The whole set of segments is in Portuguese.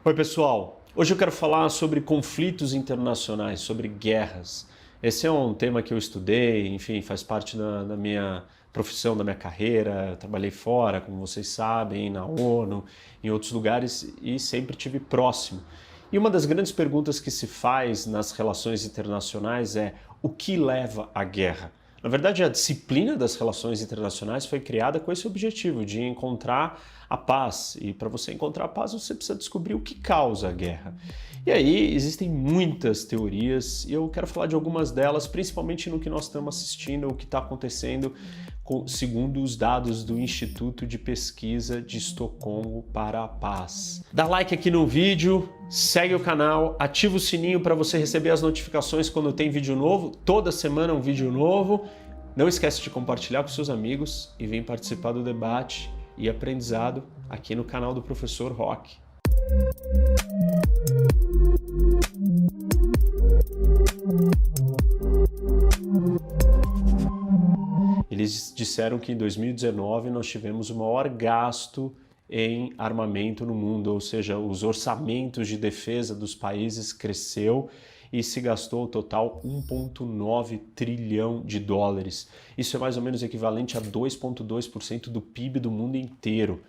Oi, pessoal. Hoje eu quero falar sobre conflitos internacionais, sobre guerras. Esse é um tema que eu estudei, enfim, faz parte da minha profissão, da minha carreira. Eu trabalhei fora, como vocês sabem, na ONU, em outros lugares e sempre tive próximo. E uma das grandes perguntas que se faz nas relações internacionais é: o que leva à guerra? Na verdade, a disciplina das relações internacionais foi criada com esse objetivo de encontrar a paz. E para você encontrar a paz, você precisa descobrir o que causa a guerra. E aí existem muitas teorias e eu quero falar de algumas delas, principalmente no que nós estamos assistindo, o que está acontecendo segundo os dados do Instituto de Pesquisa de Estocolmo para a Paz. Dá like aqui no vídeo, segue o canal, ativa o sininho para você receber as notificações quando tem vídeo novo. Toda semana um vídeo novo. Não esquece de compartilhar com seus amigos e vem participar do debate e aprendizado aqui no canal do Professor Roque. Eles disseram que em 2019 nós tivemos o maior gasto em armamento no mundo, ou seja, os orçamentos de defesa dos países cresceu e se gastou o total 1,9 trilhão de dólares. Isso é mais ou menos equivalente a 2,2% do PIB do mundo inteiro.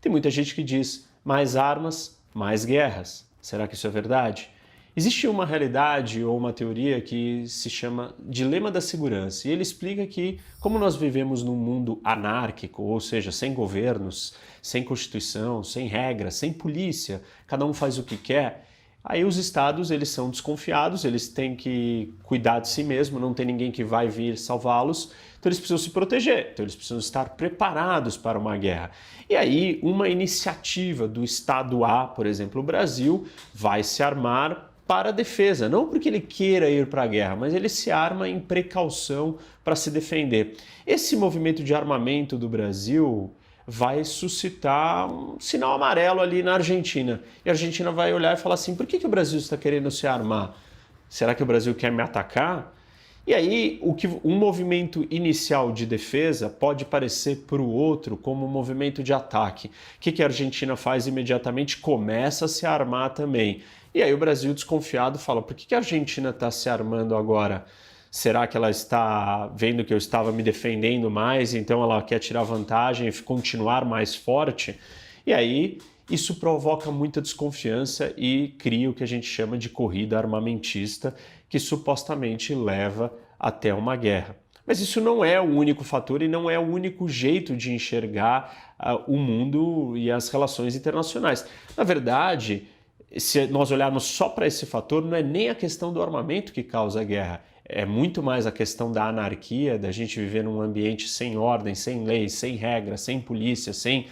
Tem muita gente que diz: mais armas, mais guerras. Será que isso é verdade? Existe uma realidade ou uma teoria que se chama dilema da segurança, e ele explica que, como nós vivemos num mundo anárquico, ou seja, sem governos, sem constituição, sem regras, sem polícia, cada um faz o que quer, aí os estados eles são desconfiados, eles têm que cuidar de si mesmo, não tem ninguém que vai vir salvá-los, então eles precisam se proteger, então eles precisam estar preparados para uma guerra. E aí uma iniciativa do estado A, por exemplo, o Brasil, vai se armar para a defesa, não porque ele queira ir para a guerra, mas ele se arma em precaução para se defender. Esse movimento de armamento do Brasil vai suscitar um sinal amarelo ali na Argentina. E a Argentina vai olhar e falar assim: por que o Brasil está querendo se armar? Será que o Brasil quer me atacar? E aí, um movimento inicial de defesa pode parecer para o outro como um movimento de ataque. O que a Argentina faz imediatamente? Começa a se armar também. E aí o Brasil, desconfiado, fala: por que a Argentina está se armando agora? Será que ela está vendo que eu estava me defendendo mais, então ela quer tirar vantagem e continuar mais forte? E aí isso provoca muita desconfiança e cria o que a gente chama de corrida armamentista, que supostamente leva até uma guerra. Mas isso não é o único fator e não é o único jeito de enxergar o mundo e as relações internacionais. Na verdade, se nós olharmos só para esse fator, não é nem a questão do armamento que causa a guerra, é muito mais a questão da anarquia, da gente viver num ambiente sem ordem, sem leis, sem regras, sem polícia, sem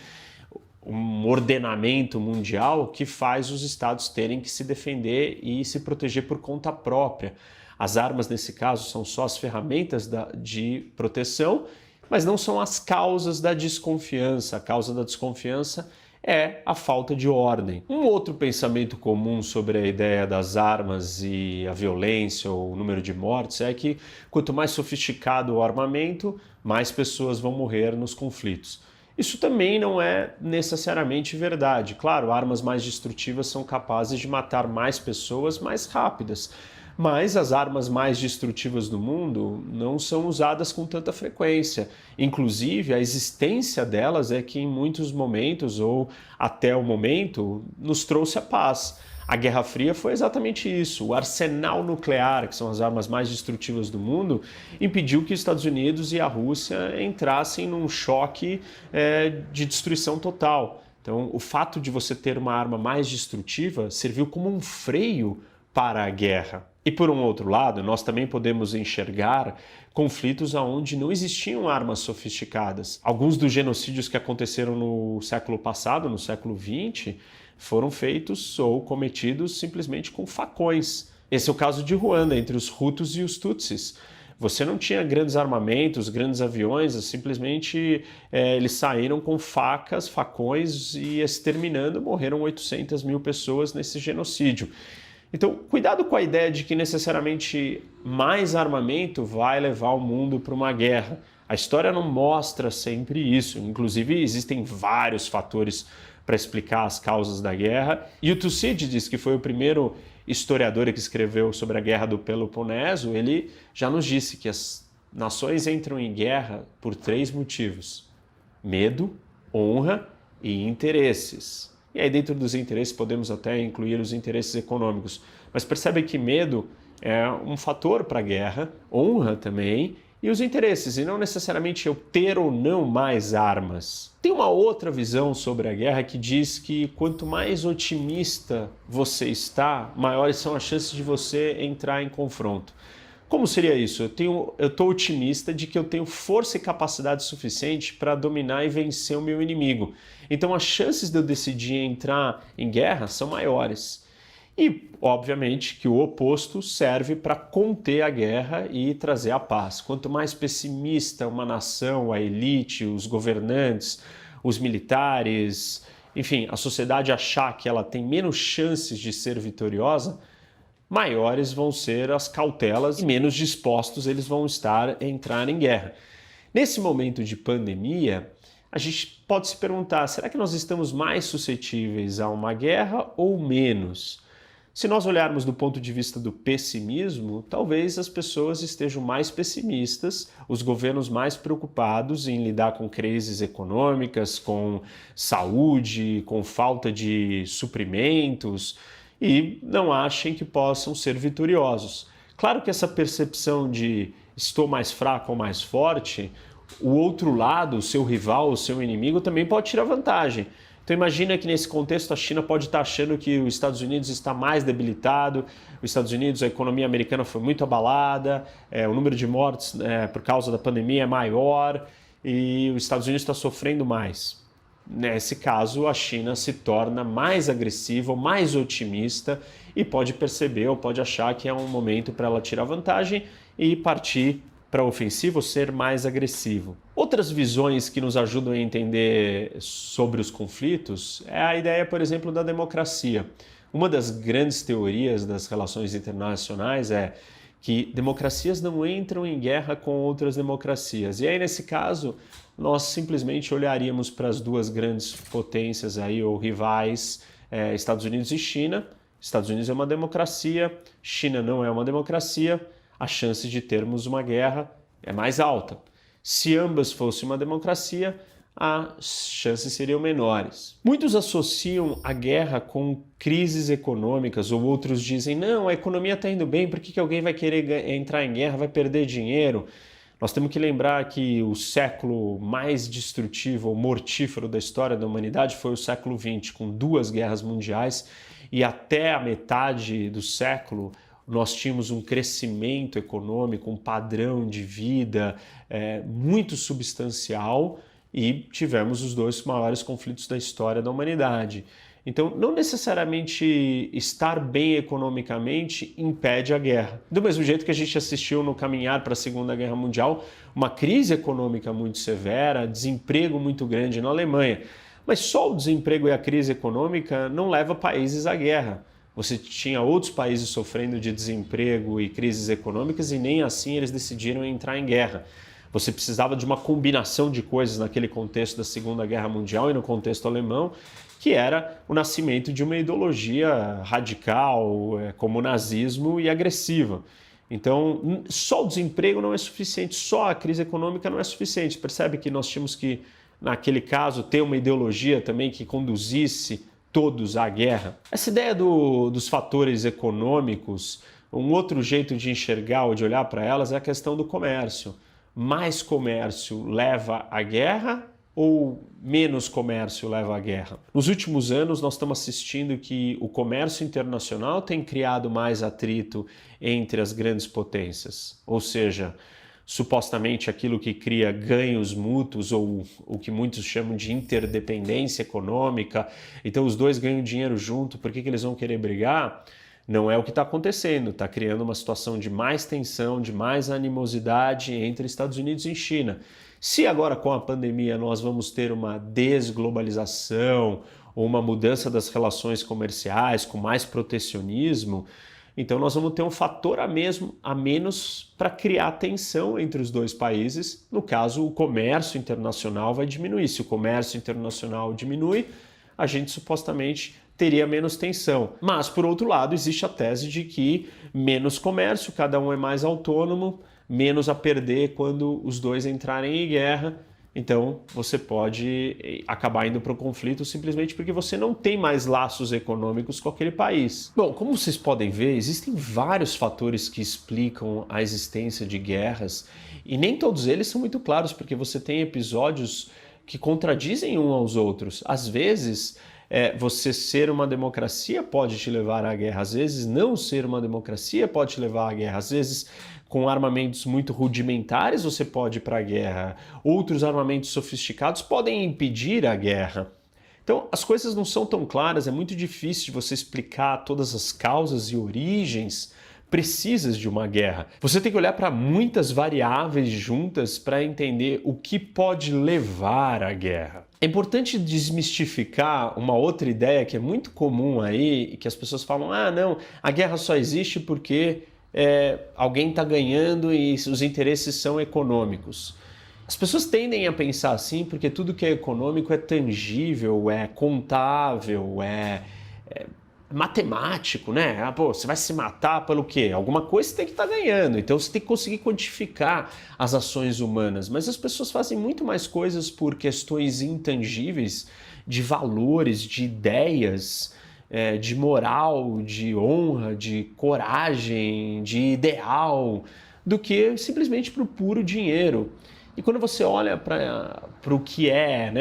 um ordenamento mundial que faz os estados terem que se defender e se proteger por conta própria. As armas, nesse caso, são só as ferramentas de proteção, mas não são as causas da desconfiança. A causa da desconfiança é a falta de ordem. Um outro pensamento comum sobre a ideia das armas e a violência ou o número de mortes é que quanto mais sofisticado o armamento, mais pessoas vão morrer nos conflitos. Isso também não é necessariamente verdade. Claro, armas mais destrutivas são capazes de matar mais pessoas mais rápidas, mas as armas mais destrutivas do mundo não são usadas com tanta frequência. Inclusive, a existência delas é que em muitos momentos, ou até o momento, nos trouxe a paz. A Guerra Fria foi exatamente isso. O arsenal nuclear, que são as armas mais destrutivas do mundo, impediu que os Estados Unidos e a Rússia entrassem num choque de destruição total. Então, o fato de você ter uma arma mais destrutiva serviu como um freio para a guerra. E por um outro lado, nós também podemos enxergar conflitos onde não existiam armas sofisticadas. Alguns dos genocídios que aconteceram no século passado, no século XX, foram feitos ou cometidos simplesmente com facões. Esse é o caso de Ruanda, entre os Hutus e os Tutsis. Você não tinha grandes armamentos, grandes aviões, simplesmente eles saíram com facas, facões e exterminando, morreram 800 mil pessoas nesse genocídio. Então, cuidado com a ideia de que necessariamente mais armamento vai levar o mundo para uma guerra. A história não mostra sempre isso. Inclusive, existem vários fatores para explicar as causas da guerra. E o Tucídides, que foi o primeiro historiador que escreveu sobre a Guerra do Peloponeso, ele já nos disse que as nações entram em guerra por 3 motivos: medo, honra e interesses. E aí dentro dos interesses podemos até incluir os interesses econômicos. Mas percebe que medo é um fator para a guerra, honra também, e os interesses, e não necessariamente eu ter ou não mais armas. Tem uma outra visão sobre a guerra que diz que quanto mais otimista você está, maiores são as chances de você entrar em confronto. Como seria isso? Eu estou otimista de que eu tenho força e capacidade suficiente para dominar e vencer o meu inimigo. Então as chances de eu decidir entrar em guerra são maiores. E, obviamente, que o oposto serve para conter a guerra e trazer a paz. Quanto mais pessimista uma nação, a elite, os governantes, os militares, enfim, a sociedade achar que ela tem menos chances de ser vitoriosa, maiores vão ser as cautelas e menos dispostos eles vão estar a entrar em guerra. Nesse momento de pandemia, a gente pode se perguntar, será que nós estamos mais suscetíveis a uma guerra ou menos? Se nós olharmos do ponto de vista do pessimismo, talvez as pessoas estejam mais pessimistas, os governos mais preocupados em lidar com crises econômicas, com saúde, com falta de suprimentos, e não achem que possam ser vitoriosos. Claro que essa percepção de estou mais fraco ou mais forte, o outro lado, o seu rival, o seu inimigo, também pode tirar vantagem. Então imagina que nesse contexto a China pode estar achando que os Estados Unidos está mais debilitado, os Estados Unidos, a economia americana foi muito abalada, o número de mortes por causa da pandemia é maior e os Estados Unidos está sofrendo mais. Nesse caso, a China se torna mais agressiva, mais otimista e pode perceber ou pode achar que é um momento para ela tirar vantagem e partir para a ofensiva ou ser mais agressivo. Outras visões que nos ajudam a entender sobre os conflitos é a ideia, por exemplo, da democracia. Uma das grandes teorias das relações internacionais é que democracias não entram em guerra com outras democracias. E aí, nesse caso, nós simplesmente olharíamos para as duas grandes potências aí, ou rivais, Estados Unidos e China. Estados Unidos é uma democracia, China não é uma democracia, a chance de termos uma guerra é mais alta. Se ambas fossem uma democracia, as chances seriam menores. Muitos associam a guerra com crises econômicas, ou outros dizem, não, a economia está indo bem, por que alguém vai querer entrar em guerra, vai perder dinheiro? Nós temos que lembrar que o século mais destrutivo ou mortífero da história da humanidade foi o século XX, com 2 guerras mundiais, e até a metade do século nós tínhamos um crescimento econômico, um padrão de vida muito substancial e tivemos os 2 maiores conflitos da história da humanidade. Então, não necessariamente estar bem economicamente impede a guerra. Do mesmo jeito que a gente assistiu no caminhar para a Segunda Guerra Mundial, uma crise econômica muito severa, desemprego muito grande na Alemanha. Mas só o desemprego e a crise econômica não leva países à guerra. Você tinha outros países sofrendo de desemprego e crises econômicas e nem assim eles decidiram entrar em guerra. Você precisava de uma combinação de coisas naquele contexto da Segunda Guerra Mundial e no contexto alemão, que era o nascimento de uma ideologia radical, como o nazismo, e agressiva. Então, só o desemprego não é suficiente, só a crise econômica não é suficiente. Percebe que nós tínhamos que, naquele caso, ter uma ideologia também que conduzisse todos à guerra. Essa ideia dos fatores econômicos, um outro jeito de enxergar ou de olhar para elas é a questão do comércio. Mais comércio leva à guerra ou menos comércio leva à guerra? Nos últimos anos, nós estamos assistindo que o comércio internacional tem criado mais atrito entre as grandes potências, ou seja, supostamente aquilo que cria ganhos mútuos ou o que muitos chamam de interdependência econômica. Então os dois ganham dinheiro junto, por que eles vão querer brigar? Não é o que está acontecendo, está criando uma situação de mais tensão, de mais animosidade entre Estados Unidos e China. Se agora com a pandemia nós vamos ter uma desglobalização ou uma mudança das relações comerciais com mais protecionismo, então nós vamos ter um fator a menos para criar tensão entre os dois países. No caso, o comércio internacional vai diminuir. Se o comércio internacional diminui, a gente supostamente teria menos tensão. Mas, por outro lado, existe a tese de que menos comércio, cada um é mais autônomo, menos a perder quando os dois entrarem em guerra. Então, você pode acabar indo para o conflito simplesmente porque você não tem mais laços econômicos com aquele país. Bom, como vocês podem ver, existem vários fatores que explicam a existência de guerras e nem todos eles são muito claros, porque você tem episódios que contradizem uns aos outros. Às vezes, você ser uma democracia pode te levar à guerra, às vezes não ser uma democracia pode te levar à guerra, às vezes com armamentos muito rudimentares você pode ir para a guerra, outros armamentos sofisticados podem impedir a guerra. Então as coisas não são tão claras, é muito difícil de você explicar todas as causas e origens precisas de uma guerra. Você tem que olhar para muitas variáveis juntas para entender o que pode levar à guerra. É importante desmistificar uma outra ideia que é muito comum aí, que as pessoas falam, não, a guerra só existe porque alguém está ganhando e os interesses são econômicos. As pessoas tendem a pensar assim porque tudo que é econômico é tangível, é contável, é matemático, né? Você vai se matar pelo quê? Alguma coisa você tem que estar ganhando, então você tem que conseguir quantificar as ações humanas, mas as pessoas fazem muito mais coisas por questões intangíveis, de valores, de ideias, de moral, de honra, de coragem, de ideal, do que simplesmente para o puro dinheiro. E quando você olha para o que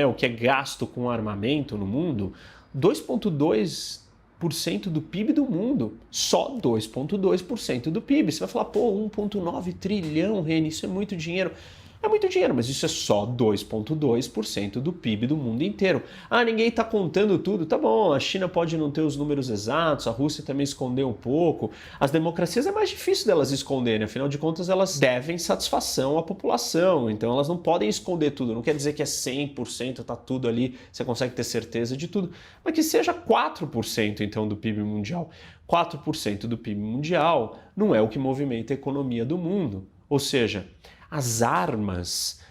o que é gasto com armamento no mundo, 2,2% do PIB do mundo, só 2,2% do PIB. Você vai falar, 1,9 trilhão, Reni, isso é muito dinheiro. É muito dinheiro, mas isso é só 2,2% do PIB do mundo inteiro. Ninguém está contando tudo. Tá bom, a China pode não ter os números exatos, a Rússia também escondeu um pouco. As democracias é mais difícil delas esconderem, afinal de contas elas devem satisfação à população, então elas não podem esconder tudo. Não quer dizer que é 100%, tá tudo ali, você consegue ter certeza de tudo, mas que seja 4% então do PIB mundial. 4% do PIB mundial não é o que movimenta a economia do mundo. Ou seja, as armas,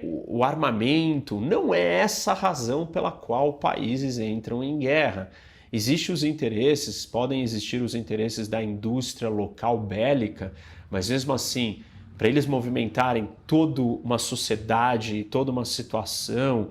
o armamento, não é essa a razão pela qual países entram em guerra. Existem os interesses, podem existir os interesses da indústria local bélica, mas mesmo assim, para eles movimentarem toda uma sociedade, toda uma situação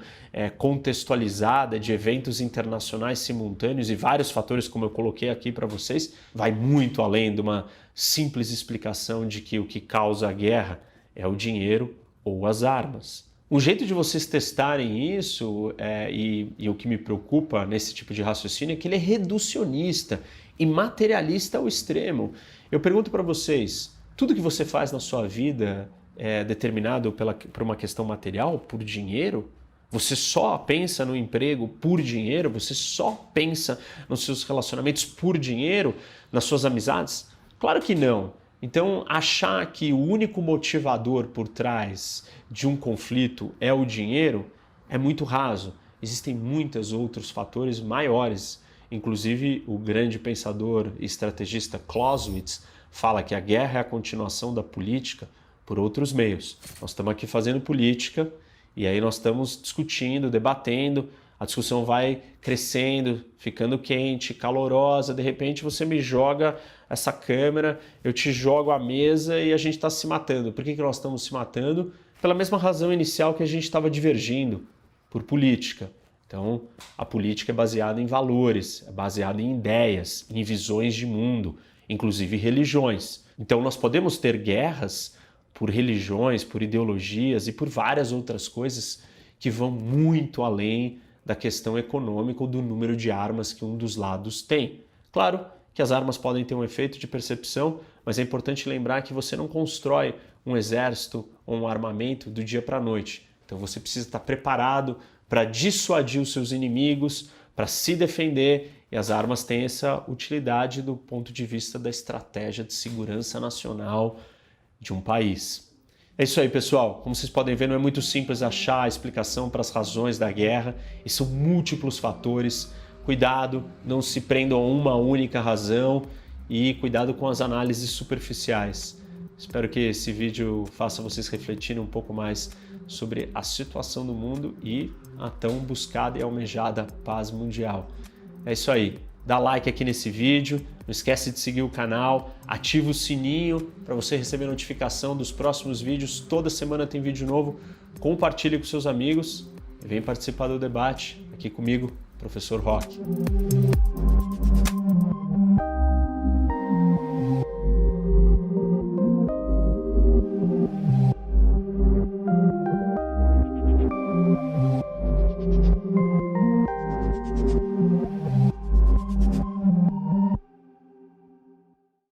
contextualizada de eventos internacionais simultâneos e vários fatores, como eu coloquei aqui para vocês, vai muito além de uma simples explicação de que o que causa a guerra é o dinheiro ou as armas. Um jeito de vocês testarem isso, e o que me preocupa nesse tipo de raciocínio, é que ele é reducionista e materialista ao extremo. Eu pergunto para vocês, tudo que você faz na sua vida é determinado por uma questão material, por dinheiro? Você só pensa no emprego por dinheiro? Você só pensa nos seus relacionamentos por dinheiro? Nas suas amizades? Claro que não. Então, achar que o único motivador por trás de um conflito é o dinheiro é muito raso. Existem muitos outros fatores maiores. Inclusive, o grande pensador e estrategista Clausewitz fala que a guerra é a continuação da política por outros meios. Nós estamos aqui fazendo política e aí nós estamos discutindo, debatendo, a discussão vai crescendo, ficando quente, calorosa, de repente você me joga essa câmera, eu te jogo a mesa e a gente está se matando. Por que nós estamos se matando? Pela mesma razão inicial que a gente estava divergindo, por política. Então, a política é baseada em valores, é baseada em ideias, em visões de mundo, inclusive religiões. Então, nós podemos ter guerras por religiões, por ideologias e por várias outras coisas que vão muito além da questão econômica ou do número de armas que um dos lados tem. Claro que as armas podem ter um efeito de percepção, mas é importante lembrar que você não constrói um exército ou um armamento do dia para a noite. Então você precisa estar preparado para dissuadir os seus inimigos, para se defender, e as armas têm essa utilidade do ponto de vista da estratégia de segurança nacional de um país. É isso aí, pessoal. Como vocês podem ver, não é muito simples achar a explicação para as razões da guerra, e são múltiplos fatores. Cuidado, não se prendam a uma única razão e cuidado com as análises superficiais. Espero que esse vídeo faça vocês refletirem um pouco mais sobre a situação do mundo e a tão buscada e almejada paz mundial. É isso aí. Dá like aqui nesse vídeo, não esquece de seguir o canal, ativa o sininho para você receber notificação dos próximos vídeos. Toda semana tem vídeo novo. Compartilhe com seus amigos e vem participar do debate aqui comigo, Professor Roque.